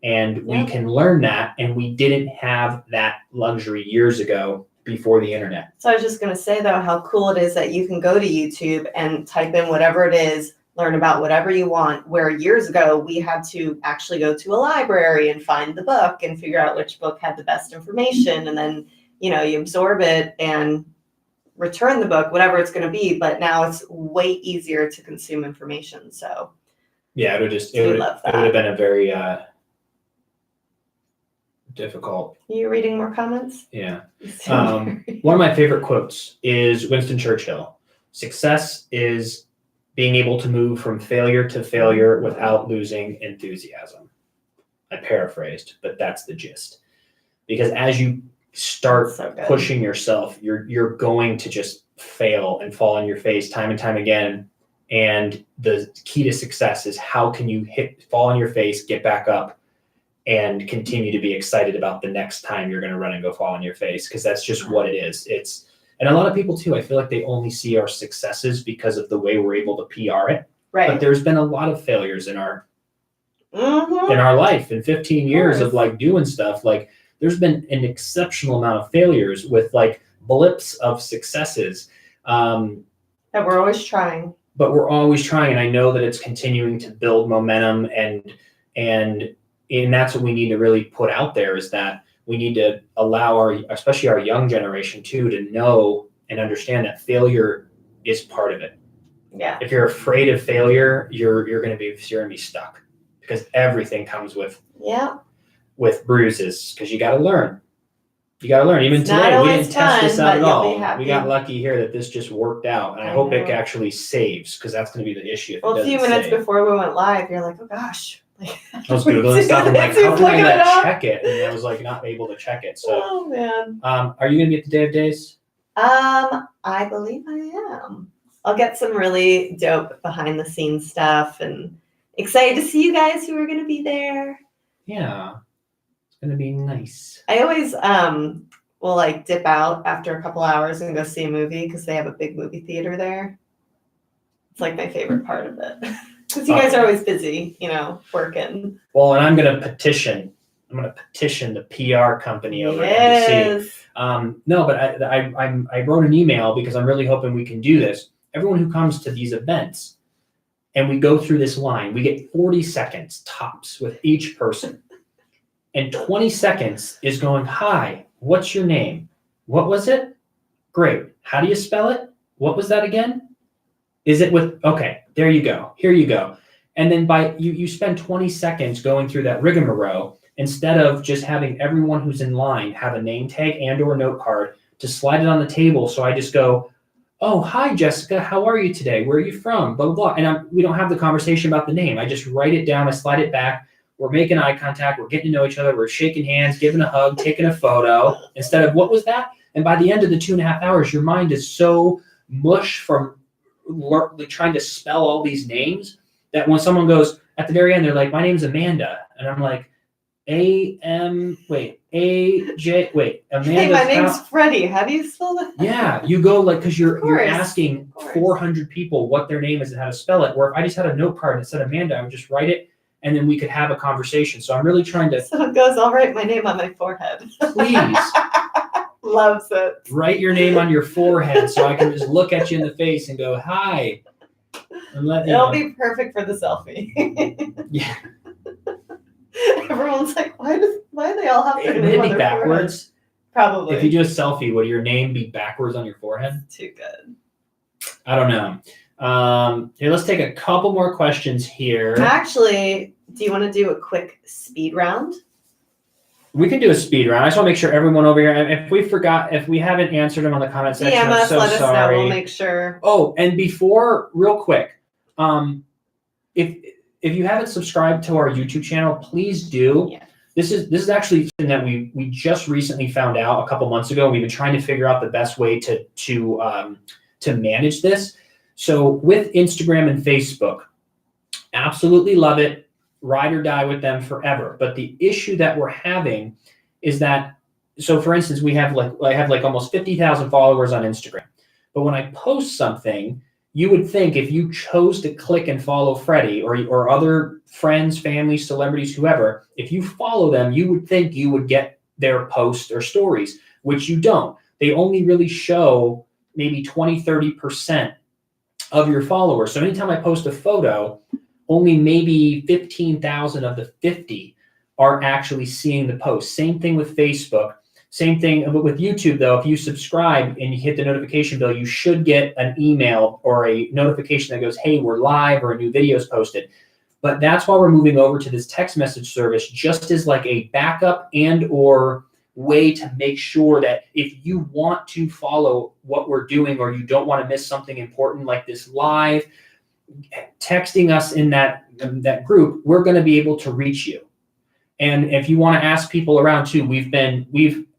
And we can learn that. And we didn't have that luxury years ago before the internet.
So I was just going to say, though, how cool it is that you can go to YouTube and type in whatever it is, learn about whatever you want, where years ago we had to actually go to a library and find the book and figure out which book had the best information. And then, you absorb it and return the book, whatever it's going to be. But now it's way easier to consume information. So
yeah, it would have been a very difficult.
Are you reading more comments?
Yeah. One of my favorite quotes is Winston Churchill. Success is being able to move from failure to failure without losing enthusiasm. I paraphrased, but that's the gist. Because as you start pushing yourself, you're going to just fail and fall on your face time and time again. And the key to success is how can you fall on your face, get back up, and continue to be excited about the next time you're going to run and go fall on your face, because that's just what it is. And a lot of people too, I feel like they only see our successes because of the way we're able to PR it.
Right.
But there's been a lot of failures in our life in 15 years of like doing stuff. Like there's been an exceptional amount of failures with like blips of successes.
That we're always trying.
But we're always trying, and I know that it's continuing to build momentum, and that's what we need to really put out there, is that we need to allow especially our young generation too, to know and understand that failure is part of it.
Yeah.
If you're afraid of failure, you're going to be stuck, because everything comes with bruises, because you got to learn. Even today, we didn't test this out at all. We got lucky here that this just worked out, and I hope it actually saves, because that's going to be the issue.
Well, a few minutes before we went live, you're like, oh gosh.
I was Googling stuff. I'm like, how can I check it? And I was like, not able to check it. So,
oh man.
Are you going to be at the Day of Days?
I believe I am. I'll get some really dope behind the scenes stuff, and excited to see you guys who are going to be there.
Yeah, it's going to be nice.
I always will like dip out after a couple hours and go see a movie, because they have a big movie theater there. It's like my favorite part of it. Because you guys are always busy, working.
Well, and I'm going to petition the PR company over at NBC. No, but I wrote an email because I'm really hoping we can do this. Everyone who comes to these events and we go through this line, we get 40 seconds tops with each person. And 20 seconds is going, hi, what's your name? What was it? Great. How do you spell it? What was that again? Is it with, okay, there you go. Here you go. And then you spend 20 seconds going through that rigmarole instead of just having everyone who's in line have a name tag and or note card to slide it on the table. So I just go, oh, hi, Jessica. How are you today? Where are you from? Blah, blah, blah. And we don't have the conversation about the name. I just write it down. I slide it back. We're making eye contact. We're getting to know each other. We're shaking hands, giving a hug, taking a photo instead of what was that? And by the end of the 2.5 hours, your mind is so mush from trying to spell all these names that when someone goes at the very end, they're like, my name's Amanda. And I'm like, Amanda.
Hey, my name's Freddie. How do you spell that?
Yeah, you go like, because you're asking 400 people what their name is and how to spell it. Where if I just had a note card that said Amanda, I would just write it and then we could have a conversation. So I'm really trying to.
Someone goes, I'll write my name on my forehead.
Please.
Loves it.
Write your name on your forehead so I can just look at you in the face and go, hi. And
It'll be perfect for the selfie.
Yeah.
Everyone's like, why do they all have their
Would
name
it
on
be
their
backwards?
Forehead? Probably.
If you do a selfie, would your name be backwards on your forehead?
Too good.
I don't know. Here, let's take a couple more questions here.
Actually, do you want to do a quick speed round?
We can do a speed round. I just want to make sure everyone over here, if we haven't answered them on the comment section,
DM
I'm
us,
so
let us know.
sorry.
We'll make sure.
Oh, and before, real quick, if you haven't subscribed to our YouTube channel, please do.
Yeah.
This is actually something that we just recently found out a couple months ago. We've been trying to figure out the best way to manage this. So with Instagram and Facebook, absolutely love it. Ride or die with them forever. But the issue that we're having is that, so for instance, I have almost 50,000 followers on Instagram. But when I post something, you would think if you chose to click and follow Freddie or other friends, family, celebrities, whoever, if you follow them, you would think you would get their posts or stories, which you don't. They only really show maybe 20, 30% of your followers. So anytime I post a photo, only maybe 15,000 of the 50 are actually seeing the post. Same thing with Facebook. Same thing with YouTube, though. If you subscribe and you hit the notification bell, you should get an email or a notification that goes, hey, we're live or a new video is posted. But that's why we're moving over to this text message service, just as like a backup and or way to make sure that if you want to follow what we're doing or you don't want to miss something important like this live, texting us in that group, we're going to be able to reach you. And if you want to ask people around too, we've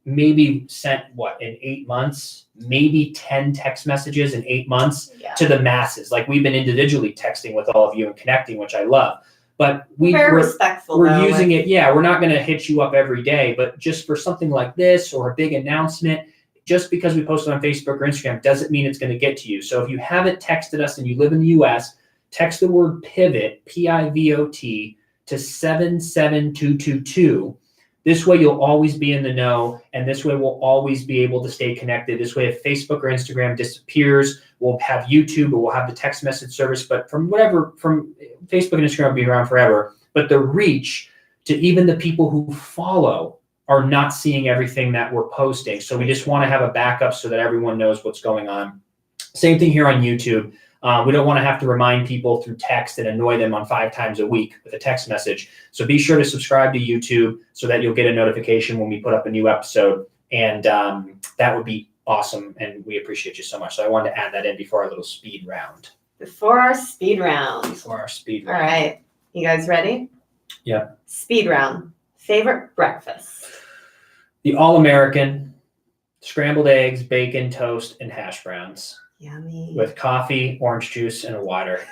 maybe sent in 8 months, maybe 10 text messages in 8 months to the masses. Like we've been individually texting with all of you and connecting, which I love. But we're respectful. We're using it. Yeah, we're not going to hit you up every day, but just for something like this or a big announcement, just because we posted on Facebook or Instagram doesn't mean it's going to get to you. So if you haven't texted us and you live in the US, text the word pivot, PIVOT, to 77222. This way you'll always be in the know, and this way we'll always be able to stay connected. This way if Facebook or Instagram disappears, we'll have YouTube or we'll have the text message service, but from Facebook and Instagram will be around forever. But the reach to even the people who follow are not seeing everything that we're posting. So we just want to have a backup so that everyone knows what's going on. Same thing here on YouTube. We don't want to have to remind people through text and annoy them on 5 times a week with a text message. So be sure to subscribe to YouTube so that you'll get a notification when we put up a new episode. And that would be awesome. And we appreciate you so much. So I wanted to add that in before our little speed round.
Before our speed round.
All
right. You guys ready?
Yeah.
Speed round. Favorite breakfast?
The All-American, scrambled eggs, bacon, toast, and hash browns.
Yummy.
With coffee, orange juice, and a water.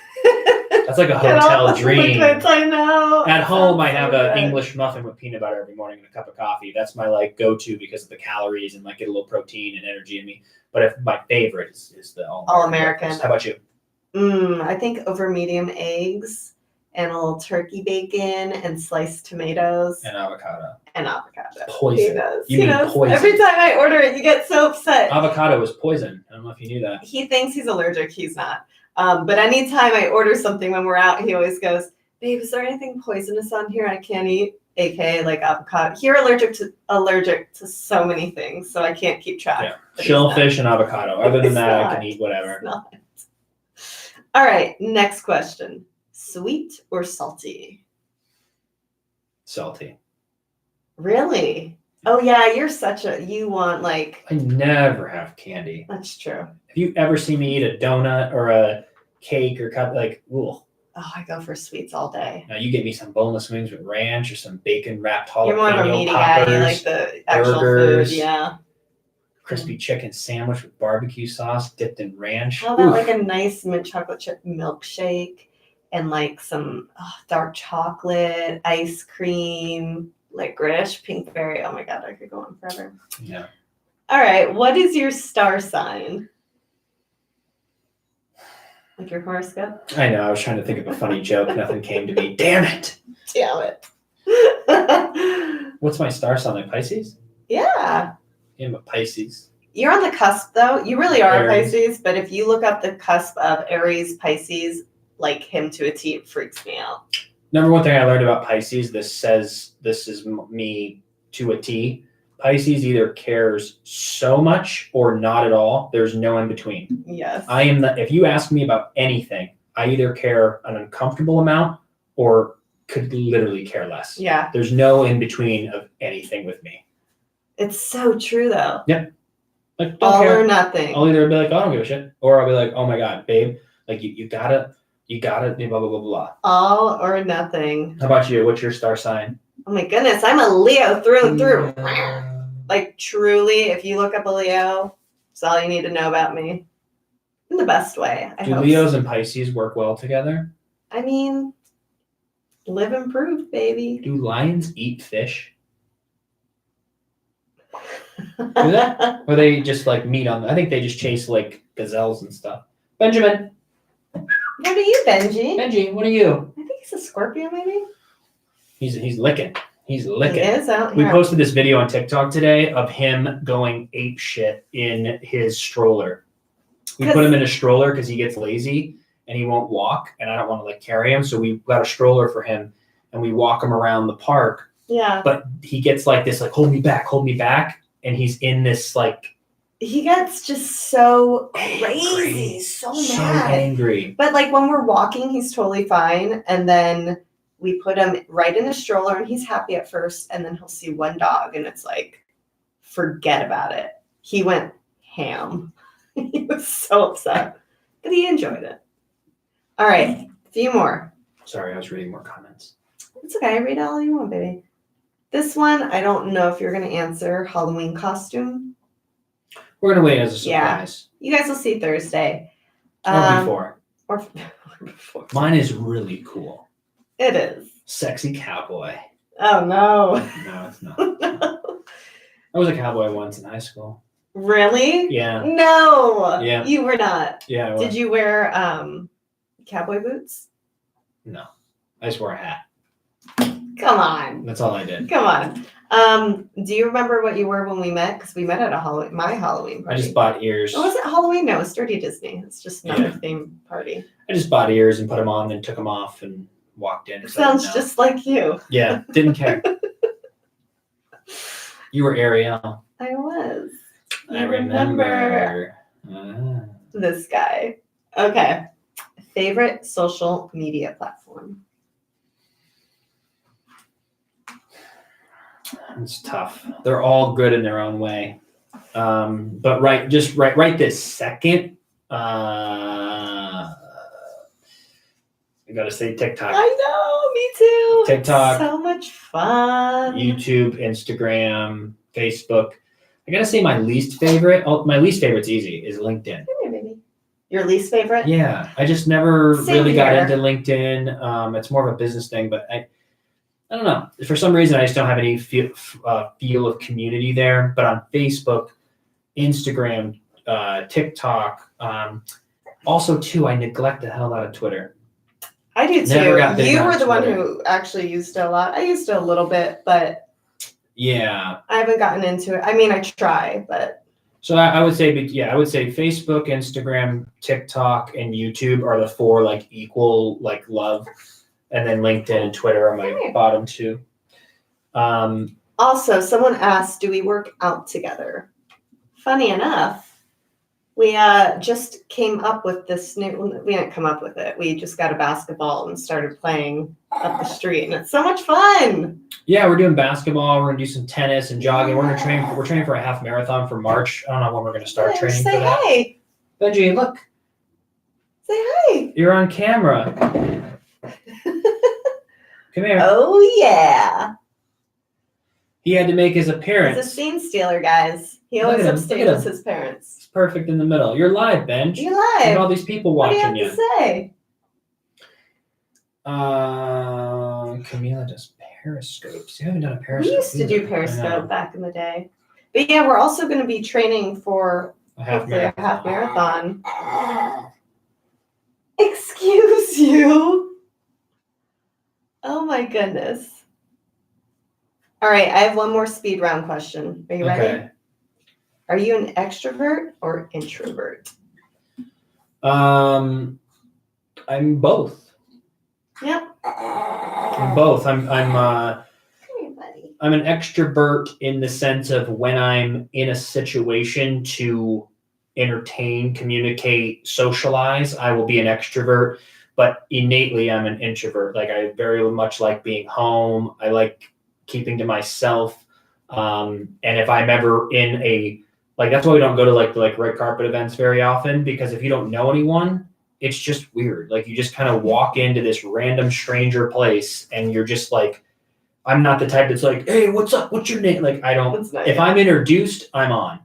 That's like a hotel dream.
I know.
At home, I have an English muffin with peanut butter every morning and a cup of coffee. That's my go-to because of the calories and get a little protein and energy in me. But if my favorite is the All-American.
All-American.
How about you?
I think over medium eggs and a little turkey bacon and sliced tomatoes
And avocado.
and avocado.
Poison.
He knows.
You
He
mean
knows.
poison.
Every time I order it, you get so upset.
Avocado is poison. I don't know if you knew that.
He thinks he's allergic. He's not. But anytime I order something when we're out, he always goes, "Babe, is there anything poisonous on here I can't eat?" AKA like avocado. You're allergic to so many things, so I can't keep track.
Yeah.
But he's
Shellfish and avocado. Other than
He's
that, I
not.
can eat whatever.
not. All right, next question. Sweet or salty?
Salty.
Really? Oh yeah, you want like,
I never have candy.
that's true.
Have you ever seen me eat a donut or a cake or cup? Like, ooh.
Oh, I go for sweets all day.
Now you get me some boneless wings with ranch or some bacon wrapped
You're more of a
jalapeno
meaty guy. You
poppers,
like the actual
burgers,
food, yeah.
crispy chicken sandwich with barbecue sauce dipped in ranch.
How about
Oof.
like a nice mint chocolate chip milkshake and like some dark chocolate, ice cream, licorice, pink berry. Oh my God, I could go on forever.
Yeah.
All right, what is your star sign? Like your horoscope?
I know. I was trying to think of a funny joke. Nothing came to me. Damn it.
Damn it.
What's my star sign? Like Pisces?
Yeah.
Yeah, I'm a Pisces.
You're on the cusp though. You really are
Aries.
a Pisces, but if you look up the cusp of Aries, Pisces, like him to a T, it freaks me out.
Number one thing I learned about Pisces, this says this is me to a T. Pisces either cares so much or not at all. There's no in between.
Yes.
If you ask me about anything, I either care an uncomfortable amount or could literally care less.
Yeah.
There's no in between of anything with me.
It's so true though.
Like, don't
All
care.
or nothing.
I'll either be like, oh, I don't give a shit. Or I'll be like, oh my God, babe, like you gotta, blah, blah, blah, blah.
All or nothing.
How about you? What's your star sign?
Oh my goodness, I'm a Leo through and through. Like truly, if you look up a Leo, it's all you need to know about me. In the best way. I
Do
hope.
Leos and Pisces work well together?
I mean, live and prove, baby.
Do lions eat fish?
Do
they? Or they just like meat on? I think they just chase like gazelles and stuff. Benjamin.
What are you, Benji?
Benji, what are you?
I think he's a Scorpio, maybe.
He's licking. He's
He
licking.
is out
We
here.
posted this video on TikTok today of him going ape shit in his stroller. We put him in a stroller because he gets lazy and he won't walk, and I don't want to like carry him, so we got a stroller for him and we walk him around the park.
Yeah.
But he gets like this, like hold me back, and he's in this like
He gets just so crazy,
angry,
so
so
mad.
angry.
But like when we're walking, he's totally fine. And then we put him right in a stroller and he's happy at first. And then he'll see one dog and it's like, forget about it. He went ham. He was so upset, but he enjoyed it. All right, a few more.
Sorry, I was reading more comments.
It's okay. Read all you want, baby. This one, I don't know if you're going to answer. Halloween costume.
We're gonna wait as a
Yeah.
surprise.
You guys will see Thursday.
Or before.
Or before.
Mine is really cool.
It is.
Sexy cowboy.
Oh, no.
No, it's not. I was a cowboy once in high school.
Really?
Yeah.
No.
Yeah.
You were not.
Yeah. I was.
Did you wear cowboy boots?
No. I just wore a hat.
Come on.
That's all I did.
Come on. Do you remember what you were when we met? Because we met at my Halloween party.
I just bought ears.
Oh, was it Halloween? No, it's Dirty Disney. It's just another
Yeah.
theme party.
I just bought ears and put them on, then took them off and walked in. So I
Sounds
didn't know.
just like you.
Yeah, didn't care. You were Ariel.
I was.
I
You
remember.
This guy. Okay. Favorite social media platform?
It's tough. They're all good in their own way. But right this second, I gotta say TikTok.
I know, me too.
TikTok.
So much fun.
YouTube, Instagram, Facebook. I gotta say my least favorite. Oh, my least favorite's easy. Is LinkedIn.
Come here, baby. Your least favorite?
Yeah, I just never
Same
really got
here.
into LinkedIn. It's more of a business thing, but I don't know. For some reason, I just don't have any feel of community there. But on Facebook, Instagram, TikTok, also too, I neglect the hell out of Twitter.
I do too.
Never got big
You
on
were the one
Twitter.
who actually used it a lot. I used it a little bit, but
Yeah.
I haven't gotten into it. I mean, I try, but
So I would say, I would say Facebook, Instagram, TikTok, and YouTube are the 4 like equal like love, and then LinkedIn and Twitter are my bottom 2.
Also, someone asked, do we work out together? Funny enough, we just came up with this new, we didn't come up with it. We just got a basketball and started playing up the street, and it's so much fun.
Yeah, we're doing basketball. We're gonna do some tennis and jogging. We're training for a half marathon for March. I don't know when we're gonna start training for that.
Say hey.
Benji, look.
Say hey.
You're on camera. Come here.
Oh yeah.
He had to make his appearance.
He's a scene stealer, guys. He
Look
always
at him, look at
upstages
him.
his parents.
It's perfect in the middle. You're live, Benj.
You
Look at all
live.
these people
What do you
watching
have to say?
Camila does periscopes. You haven't done a periscope.
We used to do
either. I
Periscope
know.
back in the day. But yeah, we're also going to be training for
A half
hopefully a half
marathon.
marathon. Excuse you. Oh my goodness. All right, I have one more speed round question. Are you ready?
Okay.
Are you an extrovert or introvert?
I'm both.
Yep.
I'm both. I'm
Come here, buddy.
I'm an extrovert in the sense of when I'm in a situation to entertain, communicate, socialize, I will be an extrovert. But innately, I'm an introvert. Like I very much like being home. I like keeping to myself. And if I'm ever in a that's why we don't go to the red carpet events very often, because if you don't know anyone, it's just weird. Like you just kind of walk into this random stranger place and you're just like, I'm not the type that's like, hey, what's up? What's your name? Like I don't. If I'm introduced, I'm on.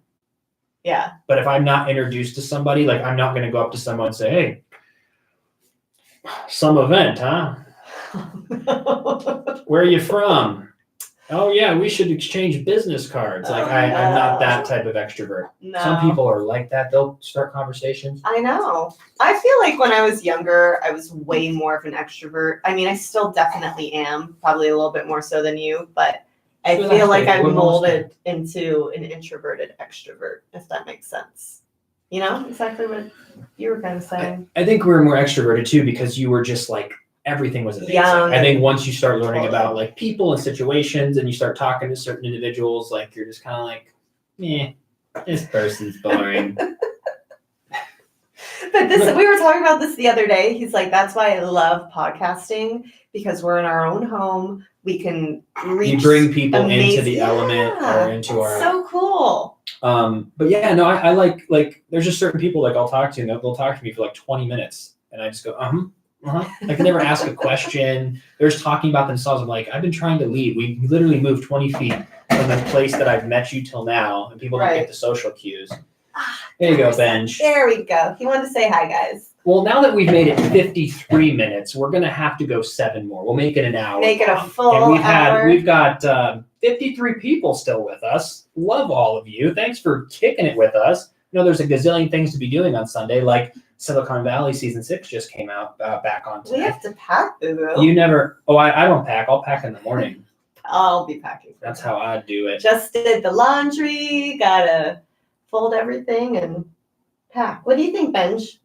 Yeah.
But if I'm not introduced to somebody, like I'm not going to go up to someone and say, hey, some event, huh? Where are you from? Oh yeah, we should exchange business cards. Like I'm not that type of extrovert.
No.
Some people are like that. They'll start conversations.
I know. I feel like when I was younger, I was way more of an extrovert. I mean, I still definitely am, probably a little bit more so than you, but I feel like I'm molded into an introverted extrovert, if that makes sense. You know, exactly what you were kind of saying.
I think we're more extroverted too, because you were just like, everything was amazing.
Young.
I think once you start learning about like people and situations and you start talking to certain individuals, like you're just kind of like, this person's boring.
But we were talking about this the other day. He's like, that's why I love podcasting, because we're in our own home. We can reach.
You bring people into the element or into our.
So cool.
But yeah, no, I like there's just certain people like I'll talk to and they'll talk to me for like 20 minutes and I just go, I can never ask a question. They're just talking about themselves. I'm like, I've been trying to leave. We literally moved 20 feet from the place that I've met you till now, and people don't get the social cues. There you go, Benj.
There we go. He wanted to say hi, guys.
Well, now that we've made it 53 minutes, we're gonna have to go 7 more. We'll make it an hour.
Make it a full
and we've
hour.
got 53 people still with us. Love all of you. Thanks for kicking it with us. You know, there's a gazillion things to be doing on Sunday, like Silicon Valley season 6 just came out back on today.
We have to pack, boo-boo.
You never. Oh, I don't pack. I'll pack in the morning.
I'll be packing.
That's how I do it.
Just did the laundry. Gotta fold everything and pack. What do you think, Benj?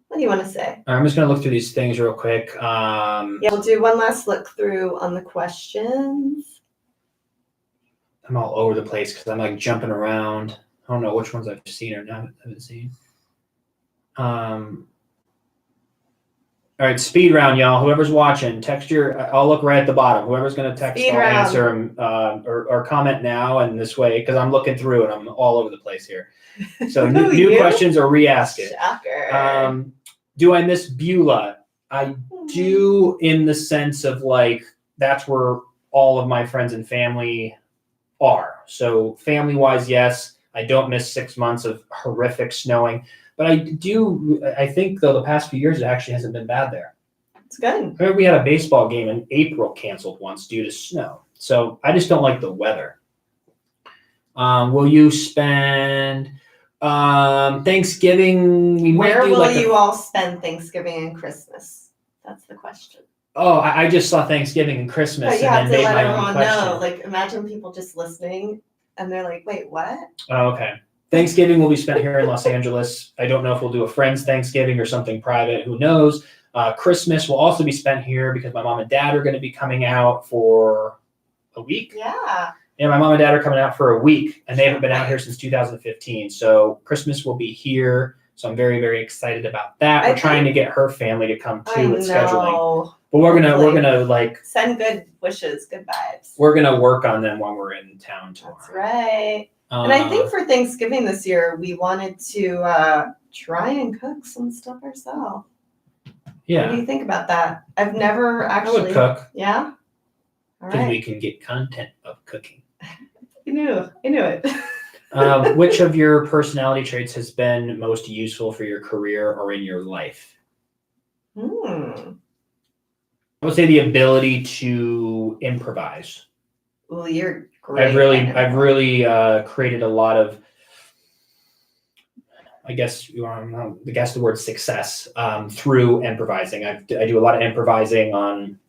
What do you want to say?
I'm just gonna look through these things real quick.
Yeah, we'll do one last look through on the questions.
I'm all over the place because I'm like jumping around. I don't know which ones I've seen or not haven't seen. All right, speed round, y'all. Whoever's watching, text I'll look right at the bottom. Whoever's going to text,
speed
I'll
round.
answer them or comment now. And this way, because I'm looking through and I'm all over the place here. So new questions or re-ask it.
Shocker.
Do I miss Beulah? I do, in the sense of like, that's where all of my friends and family are. So family-wise, yes. I don't miss 6 months of horrific snowing. But I think, though, the past few years, it actually hasn't been bad there.
It's good.
I remember we had a baseball game in April canceled once due to snow. So I just don't like the weather. Will you spend Thanksgiving?
Where will you all spend Thanksgiving and Christmas? That's the question.
Oh, I just saw Thanksgiving and Christmas
But you
and
have
then
to
made
let
my own
everyone
question.
know. Like, imagine people just listening and they're like, wait, what?
Oh, okay. Thanksgiving will be spent here in Los Angeles. I don't know if we'll do a friend's Thanksgiving or something private. Who knows? Christmas will also be spent here because my mom and dad are going to be coming out for a week.
Yeah.
Yeah, my mom and dad are coming out for a week, and they haven't been out here since 2015. So Christmas will be here. So I'm very, very excited about that. We're trying to get her family to come too with scheduling. But we're gonna like
send good wishes, good vibes.
We're gonna work on them when we're in town tomorrow.
That's right. And I think for Thanksgiving this year, we wanted to try and cook some stuff ourselves.
Yeah.
What do you think about that? I've never actually.
I would cook.
Yeah. All
Because
right.
we can get content of cooking.
I knew it.
Which of your personality traits has been most useful for your career or in your life? I would say the ability to improvise.
Well, you're great.
I've really created a lot of, I guess the word success through improvising. I do a lot of improvising on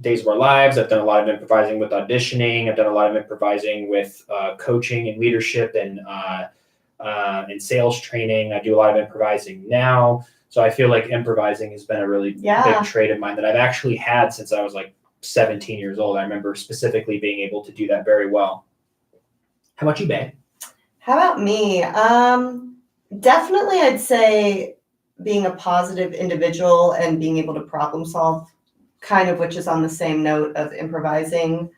Days of Our Lives. I've done a lot of improvising with auditioning. I've done a lot of improvising with coaching and leadership and sales training. I do a lot of improvising now. So I feel like improvising has been a really big trait of mine that I've actually had since I was like 17 years old. I remember specifically being able to do that very well. How about you, babe?
How about me? Definitely, I'd say being a positive individual and being able to problem solve, kind of which is on the same note of improvising.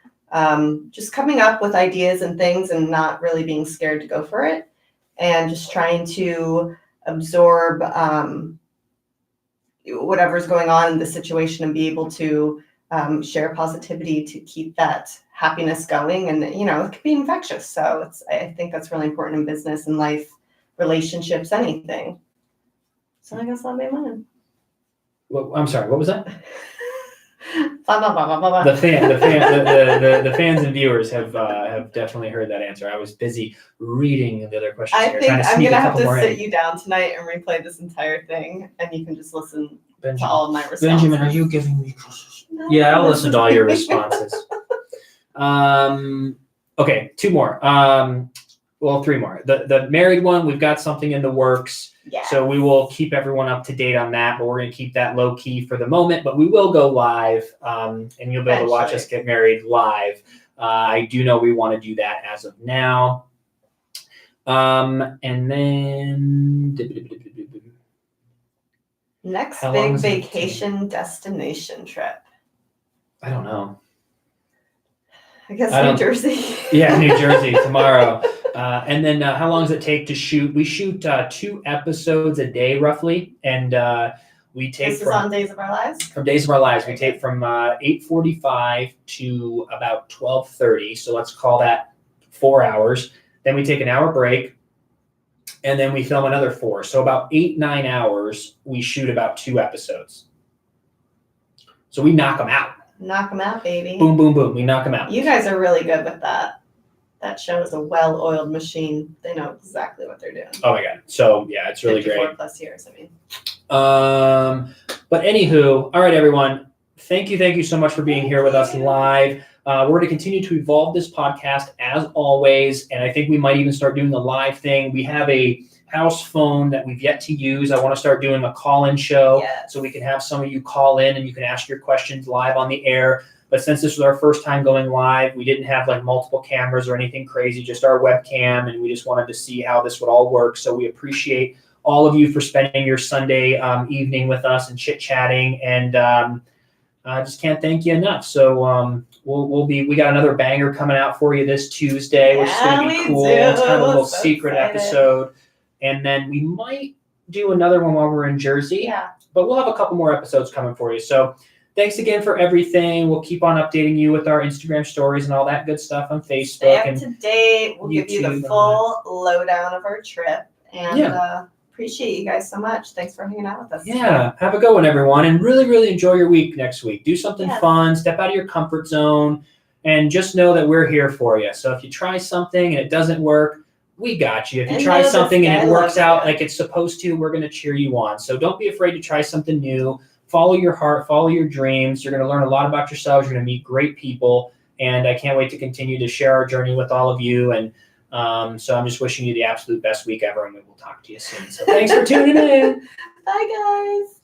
Just coming up with ideas and things and not really being scared to go for it, and just trying to absorb whatever's going on in the situation and be able to share positivity to keep that happiness going. And, it can be infectious. So I think that's really important in business and life, relationships, anything. So I guess that'll be mine.
Well, I'm sorry, what was that?
Blah, blah, blah, blah, blah.
The fans and viewers have definitely heard that answer. I was busy reading the other questions.
I think I'm gonna have to sit you down tonight and replay this entire thing, and you can just listen to all of my responses.
Benjamin, are you giving me? No, yeah, I'll listen to all your responses. Okay, two more. Well, three more. The married one, we've got something in the works.
Yeah.
So we will keep everyone up to date on that, but we're going to keep that low key for the moment. But we will go live, and you'll be able to watch us get married live. I do know we want to do that as of now. And then
next big vacation destination trip.
I don't know.
I guess New Jersey.
Yeah, New Jersey tomorrow. And then how long does it take to shoot? We shoot 2 episodes a day roughly, and we take.
This is on Days of Our Lives?
From Days of Our Lives. We take from 8:45 to about 12:30. So let's call that 4 hours. Then we take an hour break, and then we film another 4. So about 8-9 hours, we shoot about 2 episodes. So we knock them out.
Knock them out, baby.
Boom, boom, boom. We knock them out.
You guys are really good with that. That show is a well-oiled machine. They know exactly what they're doing.
Oh my God. So yeah, it's really
54
great.
plus years, I mean.
But anywho, all right, everyone. Thank you so much for being here with us live. We're going to continue to evolve this podcast as always, and I think we might even start doing a live thing. We have a house phone that we've yet to use. I want to start doing a call-in show so we can have some of you call in and you can ask your questions live on the air. But since this was our first time going live, we didn't have like multiple cameras or anything crazy, just our webcam, and we just wanted to see how this would all work. So we appreciate all of you for spending your Sunday evening with us and chit-chatting, and I just can't thank you enough. So we got another banger coming out for you this Tuesday, which is going to be cool. It's kind of a little secret episode. And then we might do another one while we're in Jersey.
Yeah.
But we'll have a couple more episodes coming for you. So thanks again for everything. We'll keep on updating you with our Instagram stories and all that good stuff on Facebook.
Stay up to date. We'll give you the full lowdown of our trip. And appreciate you guys so much. Thanks for hanging out with us.
Yeah. Have a good one, everyone. And really, really enjoy your week next week. Do something fun. Step out of your comfort zone. And just know that we're here for you. So if you try something and it doesn't work, we got you. If you try something and it works out like it's supposed to, we're going to cheer you on. So don't be afraid to try something new. follow your heart, follow your dreams. You're going to learn a lot about yourselves. You're going to meet great people. And I can't wait to continue to share our journey with all of you. And so I'm just wishing you the absolute best week ever, and we will talk to you soon. So thanks for tuning in.
Bye, guys.